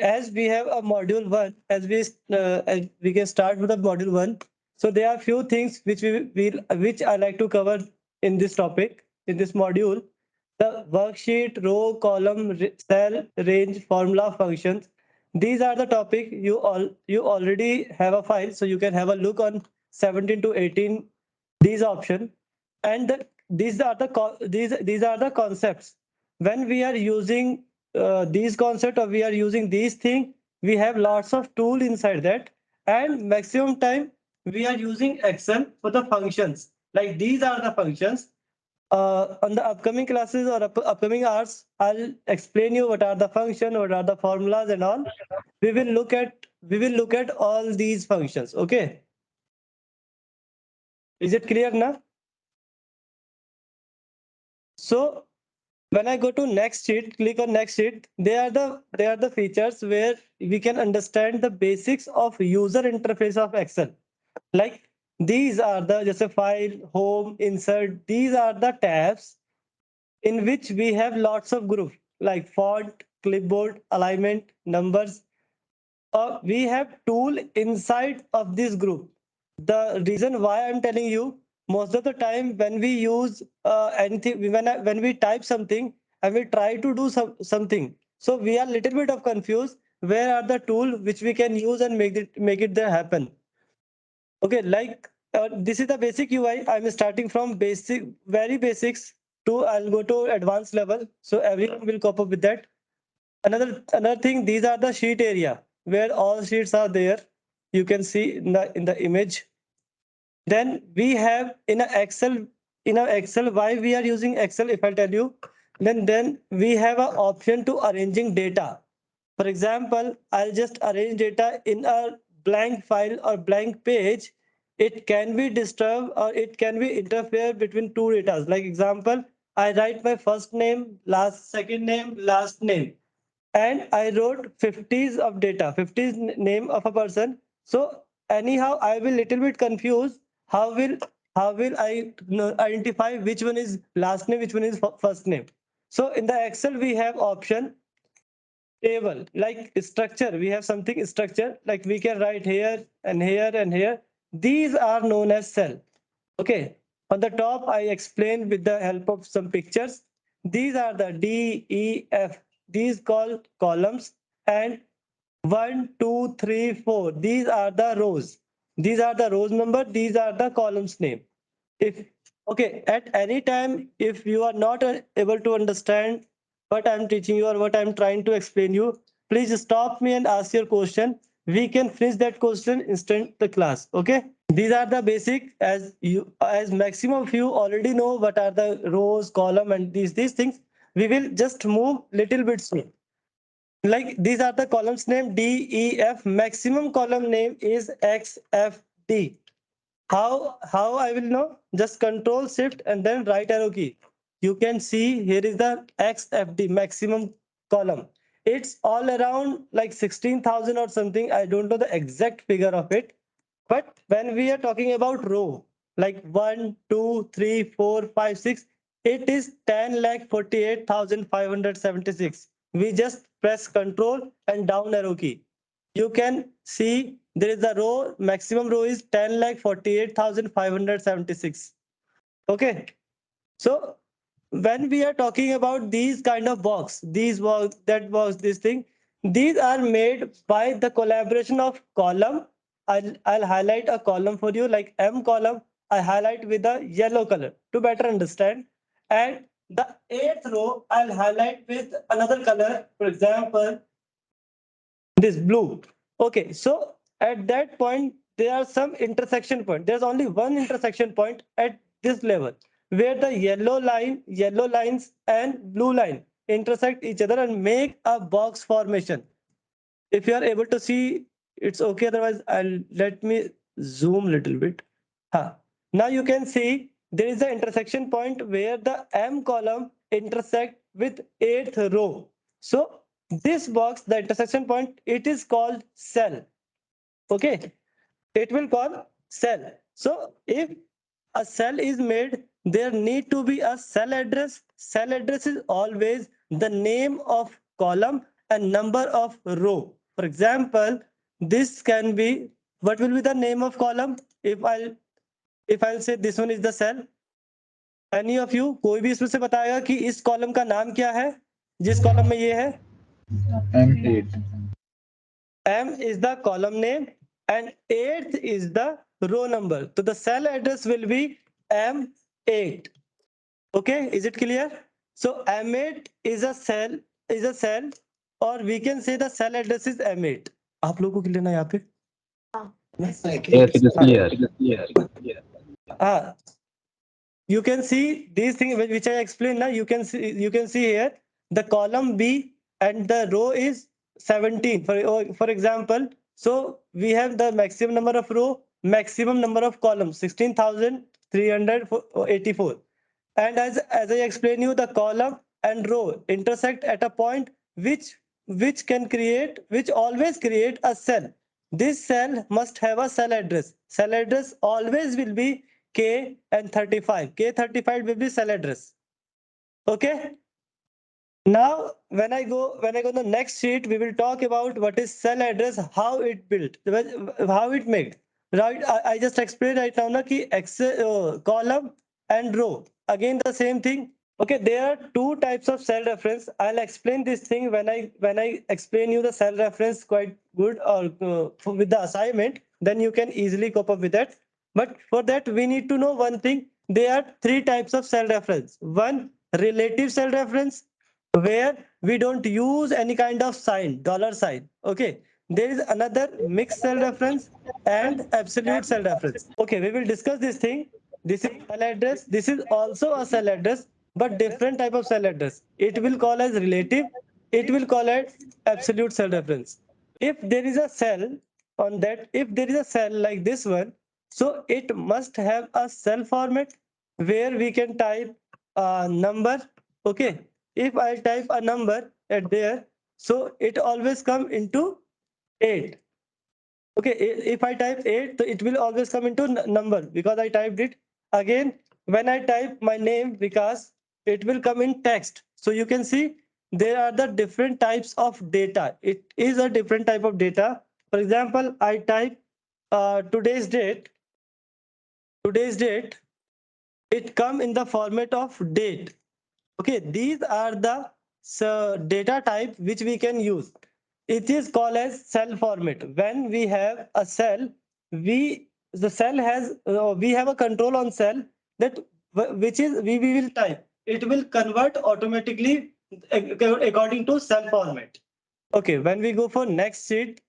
as we have a module 1, as we can start with the module 1. So there are few things which which I like to cover in this topic, in this module. The worksheet, row, column, cell, range, formula, functions. These are the topic you already have a file, so you can have a look on 17 to 18 these option. And these are the concepts. When we are using these concept, or we are using these thing, we have lots of tool inside that, and maximum time we are using Excel for the functions. Like these are the functions. On the upcoming classes or upcoming hours, I'll explain you what are the function, what are the formulas and all. We will look at all these functions. Okay, is it clear now? So when I go to next sheet, click on next sheet. They are the features where we can understand the basics of user interface of Excel. Like these are the just a file, home, insert. These are the tabs in which we have lots of groups like font, clipboard, alignment, numbers. We have tool inside of this group. The reason why I'm telling you, most of the time when we use anything, when we type something and we try to do something, so we are little bit of confused. Where are the tool which we can use and make it there happen? Okay, like this is the basic UI. I'm starting from basic, very basics to I'll go to advanced level, so everyone will cope up with that. Another thing, these are the sheet area where all sheets are there. You can see in the image. Then we have in a Excel, why we are using Excel, if I tell you, then we have an option to arranging data. For example, I'll just arrange data in a blank file or blank page. It can be disturbed or it can be interfere between two data. Like example, I write my first name, second name, last name, and I wrote 50s of data, 50s name of a person. So anyhow, I will little bit confused. How will I identify which one is last name, which one is first name? So in the Excel we have option table, like structure. We have something structure, like we can write here and here and here. These are known as cell. Okay. On the top, I explain with the help of some pictures. These are the D, E, F. These called columns. And 1, 2, 3, 4. These are the rows. These are the rows number. These are the columns name. If okay, at any time, if you are not able to understand what I'm teaching you or what I'm trying to explain you, please stop me and ask your question. We can finish that question instant the class. Okay. These are the basic, as maximum of you already know what are the rows, column, and these things. We will just move little bit soon. Like these are the columns name D, E, F. Maximum column name is X, F, D. How I will know? Just Control Shift and then right arrow key. You can see here is the XFD maximum column. It's all around like 16,000 or something. I don't know the exact figure of it. But when we are talking about row, like 1, 2, 3, 4, 5, 6, it is 10,48,576. We just press Control and down arrow key. You can see there is a row, maximum row is 10,48,576. Okay. So when we are talking about these kind of box, these box, that box, this thing, these are made by the collaboration of column. I'll highlight a column for you, like M column. I highlight with a yellow color to better understand. And the eighth row, I'll highlight with another color. For example, this blue. Okay, so at that point there are some intersection point. There's only one intersection point at this level where the yellow lines and blue line intersect each other and make a box formation. If you are able to see, it's okay. Otherwise, I'll let me zoom a little bit. Huh. Now you can see there is an intersection point where the M column intersect with eighth row. So this box, the intersection point, it is called cell. Okay, it will call cell. So if a cell is made, there need to be a cell address. Cell address is always the name of column and number of row. For example, this can be, what will be the name of column? If I'll say this one is the cell, any of you, कोई भी इसमें से बताएगा कि इस column का नाम क्या है जिस कॉलम में ये है? M8. M is the column name and 8th is the row number. So the cell address will be M8. Okay, is it clear? So M8 is a cell, or we can say the cell address is M8. आप लोगों को clear ना यहाँ पे? Yes, it is clear. हाँ, you can see these things which I explained now. You can see here the column B and the row is 17 for example. So we have the maximum number of row, maximum number of columns 16,384, and as I explained you, the column and row intersect at a point which always create a cell. This cell must have a cell address. Cell address always will be K and 35. K35 will be cell address. Okay. Now, when I go to the next sheet, we will talk about what is cell address, how it built, how it made. Right? I just explained right now na ki column and row. Again, the same thing. Okay, there are two types of cell reference. I'll explain this thing when I explain you the cell reference quite good, or with the assignment. Then you can easily cope up with that. But for that, we need to know one thing. There are three types of cell reference. One, relative cell reference, where we don't use any kind of sign, dollar sign. Okay. There is another mixed cell reference and absolute cell reference. Okay, we will discuss this thing. This is cell address. This is also a cell address, but different type of cell address. It will call as relative. It will call as absolute cell reference. If there is a cell if there is a cell like this one, so it must have a cell format where we can type a number. Okay, if I type a number at there, so it always come into 8. Okay, if I type 8, so it will always come into number because I typed it. Again, when I type my name Vikas, it will come in text. So you can see there are the different types of data. It is a different type of data. For example, I type today's date. Today's date, it come in the format of date. Okay, these are the data type which we can use. It is called as cell format. When we have a cell, the cell has we have a control on cell, that which is we will type. It will convert automatically according to cell format. Okay, when we go for next sheet,